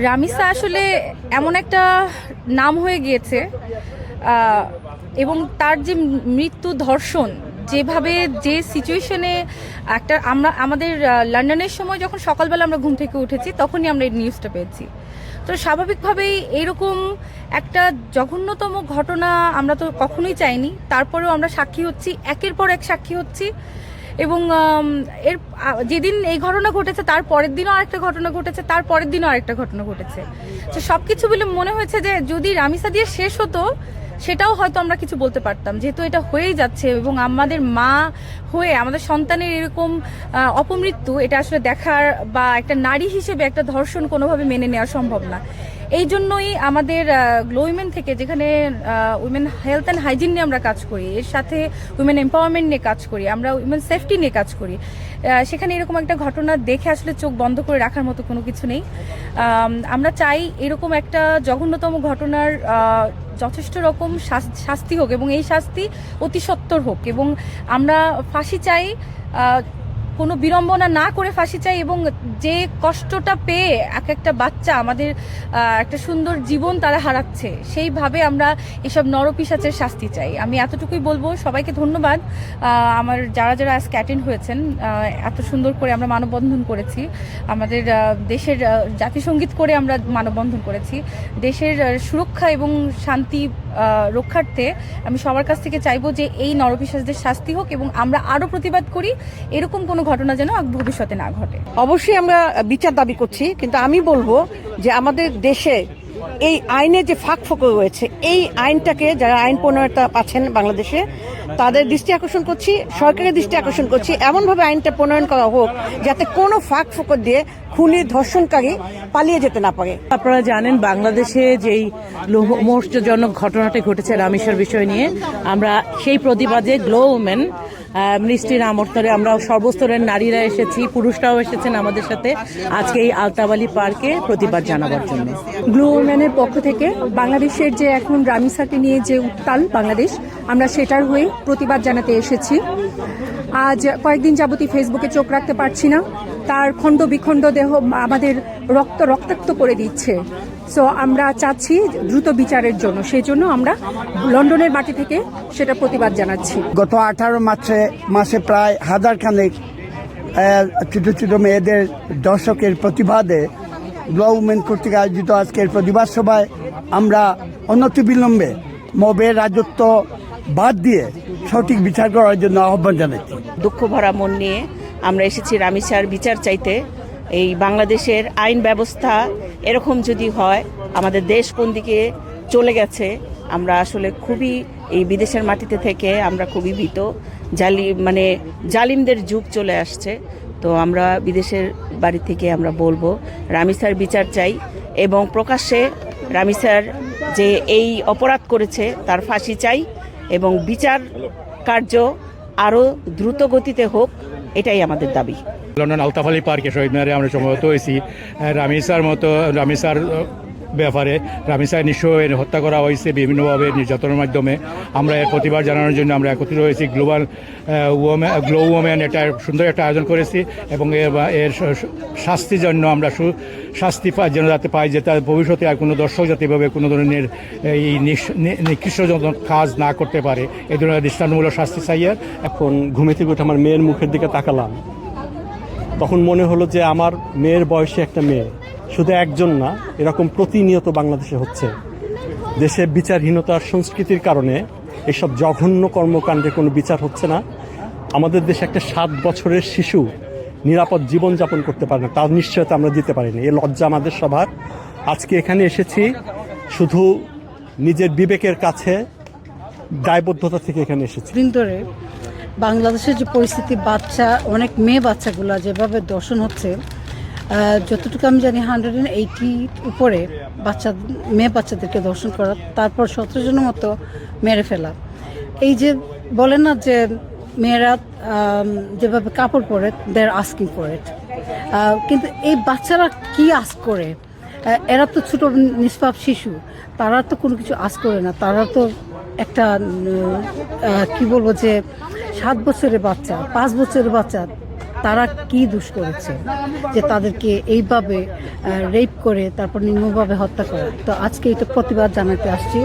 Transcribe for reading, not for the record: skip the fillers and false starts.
রামিসা আসলে এমন একটা নাম হয়ে গিয়েছে, এবং তার যে মৃত্যু ধর্ষণ, যেভাবে যে সিচুয়েশনে একটা আমাদের লন্ডনের সময় যখন সকালবেলা আমরা ঘুম থেকে উঠেছি তখনই আমরা এই নিউজটা পেয়েছি। তো স্বাভাবিকভাবেই এইরকম একটা জঘন্যতম ঘটনা আমরা তো কখনোই চাইনি, তারপরেও আমরা সাক্ষী হচ্ছি, একের পর এক সাক্ষী হচ্ছি। এবং যেদিন এই ঘটনা ঘটেছে তার পরের দিনও আরেকটা ঘটনা ঘটেছে, তার পরের দিনও আরেকটা ঘটনা ঘটেছে। তো সবকিছু মিলে মনে হয়েছে যে যদি রামিসা দিয়ে শেষ হতো সেটাও হয়তো আমরা কিছু বলতে পারতাম, যেহেতু এটা হয়েই যাচ্ছে এবং আমাদের মা হয়ে আমাদের সন্তানের এরকম অপমৃত্যু, এটা আসলে দেখার বা একটা নারী হিসেবে একটা ধর্ষণ কোনোভাবে মেনে নেওয়া সম্ভব না। এই জন্যই আমাদের গ্লো উইমেন থেকে, যেখানে উইমেন হেলথ অ্যান্ড হাইজিন নিয়ে আমরা কাজ করি, এর সাথে উইমেন এম্পাওয়ারমেন্ট নিয়ে কাজ করি, আমরা উইমেন সেফটি নিয়ে কাজ করি, সেখানে এরকম একটা ঘটনা দেখে আসলে চোখ বন্ধ করে রাখার মতো কোনো কিছু নেই। আমরা চাই এরকম একটা জঘন্যতম ঘটনার যথেষ্ট রকম শাস্তি হোক, এবং এই শাস্তি অতি সত্বর হোক, এবং আমরা ফাঁসি চাই, কোনো বিড়ম্বনা না করে ফাঁসি চাই, এবং যে কষ্টটা পেয়ে এক একটা বাচ্চা আমাদের একটা সুন্দর জীবন তারা হারাচ্ছে, সেইভাবে আমরা এসব নরপিশাচের শাস্তি চাই। আমি এতটুকুই বলবো। সবাইকে ধন্যবাদ, আমার যারা যারা আজকে অ্যাটেন্ড হয়েছেন। এত সুন্দর করে আমরা মানববন্ধন করেছি, আমাদের দেশের জাতিসংগীত করে আমরা মানববন্ধন করেছি। দেশের সুরক্ষা এবং শান্তি রক্ষার্থে আমি সবার কাছ থেকে চাইবো যে এই নরপিশাচদের শাস্তি হোক, এবং আমরা আরও প্রতিবাদ করি এরকম কোনো ঘটনা যেন ভবিষ্যতে না ঘটে। অবশ্যই আমরা বিচার দাবি করছি, কিন্তু আমি বলবো যে আমাদের দেশে এই আইনে যে ফাঁক ফোকর রয়েছে, এই আইনটাকে যারা আইন প্রণয়নতা পাচ্ছেন বাংলাদেশে, তাদের দৃষ্টি আকর্ষণ করছি, সরকারের দৃষ্টি আকর্ষণ করছি, এমনভাবে আইনটা প্রণয়ন করা হোক যাতে কোনো ফাঁক ফোকর দিয়ে খুনি ধর্ষণকারী পালিয়ে যেতে না পারে। আপনারা জানেন বাংলাদেশে যেই লোমহর্ষজনক ঘটনাটি ঘটেছে রামিসার বিষয় নিয়ে, আমরা সেই প্রতিবাদে গ্লো উমেন মিনিস্ট্রির আমন্ত্রণে আমরা সর্বস্তরের নারীরা এসেছি, পুরুষরাও এসেছেন আমাদের সাথে আজকে এই আলতাবালি পার্কে প্রতিবাদ জানাবার জন্য। গ্লো উমেনের পক্ষ থেকে বাংলাদেশের যে এখন রামিসাকে নিয়ে যে উত্তাল বাংলাদেশ, আমরা সেটার হয়ে প্রতিবাদ জানাতে এসেছি। আজ কয়েকদিন যাবতীয় ফেসবুকে চোখ রাখতে পারছি না, তার খণ্ড বিখণ্ড দেহ আমাদের রক্তাক্ত করে দিচ্ছে। সো আমরা চাচ্ছি দ্রুত বিচারের জন্য, সেই জন্য আমরা লন্ডনের মাটি থেকে সেটা প্রতিবাদ জানাচ্ছি। গত 18 মাসে প্রায় 1000 খানেক ছোট ছোট মেয়েদের দর্শকের প্রতিবাদে গ্লো উমেন কর্তৃক আয়োজিত আজকের প্রতিবাদ সভায় আমরা অনতিবিলম্বে মবের রাজত্ব বাদ দিয়ে সঠিক বিচার করার জন্য আহ্বান জানাচ্ছি। দুঃখ ভরা মন নিয়ে আমরা এসেছি রামিসার বিচার চাইতে। এই বাংলাদেশের আইন ব্যবস্থা এরকম যদি হয়, আমাদের দেশ কোন দিকে চলে গেছে, আমরা আসলে খুবই এই বিদেশের মাটিতে থেকে আমরা খুবই ভীত। জালিমদের যুগ চলে আসছে। তো আমরা বিদেশের বাড়ি থেকে আমরা বলবো রামিসার বিচার চাই, এবং প্রকাশ্যে রামিসার যে এই অপরাধ করেছে তার ফাঁসি চাই, এবং বিচার কার্য আরও দ্রুত গতিতে হোক, এটাই আমাদের দাবি। লন্ডন আলতাবালি পার্কে শহীদ মিনারে আমরা সমবেত হয়েছি রামিসার ব্যাপারে। রামিসা নিশ্চয় হত্যা করা হয়েছে বিভিন্নভাবে নির্যাতনের মাধ্যমে। আমরা এর প্রতিবাদ জানানোর জন্য আমরা একত্রিত হয়েছি। গ্লো উমেন এটা সুন্দর একটা আয়োজন করেছি, এবং এর শাস্তির জন্য আমরা শাস্তি যেন যাতে পাই, যে তার ভবিষ্যতে আর কোনো দর্শক যাতে এভাবে কোনো ধরনের এই নিকৃষ্টজনক কাজ না করতে পারে, এই ধরনের দৃষ্টান্তমূলক শাস্তি চাই। এখন ঘুমে থেকে উঠে আমার মেয়ের মুখের দিকে তাকালাম, তখন মনে হলো যে আমার মেয়ের বয়সে একটা মেয়ে, শুধু একজন না, এরকম প্রতিনিয়ত বাংলাদেশে হচ্ছে। দেশে বিচারহীনতার সংস্কৃতির কারণে এসব জঘন্য কর্মকাণ্ডে কোনো বিচার হচ্ছে না। আমাদের দেশে একটা 7 বছরের শিশু নিরাপদ জীবনযাপন করতে পারে না, তার নিশ্চয়তা আমরা দিতে পারিনি। এ লজ্জা আমাদের সবার। আজকে এখানে এসেছি শুধু নিজের বিবেকের কাছে দায়বদ্ধতা থেকে এখানে এসেছি। দিন ধরে বাংলাদেশের যে পরিস্থিতি, অনেক মেয়ে বাচ্চাগুলো যেভাবে দর্শন হচ্ছে, যতটুকু আমি জানি 180 উপরে মেয়ে বাচ্চাদেরকে দর্শন করা, তারপর 17 জনের মতো মেরে ফেলা। এই যে বলেন না যে মেয়েরা যেভাবে কাপড় পরে, দেয়ার আস্কিং ফর ইট, কিন্তু এই বাচ্চারা কি আস করে? এরা তো ছোট নিষ্পাপ শিশু, তারা তো কোনো কিছু আস করে না। তারা তো একটা কি বলবো যে 7 বছরের বাচ্চা, 5 বছরের বাচ্চা, তারা কি দোষ করেছে যে তাদেরকে এইভাবে রেপ করে তারপর নির্মমভাবে হত্যা করা। তো আজকে এটা প্রতিবাদ জানাতে আসছি।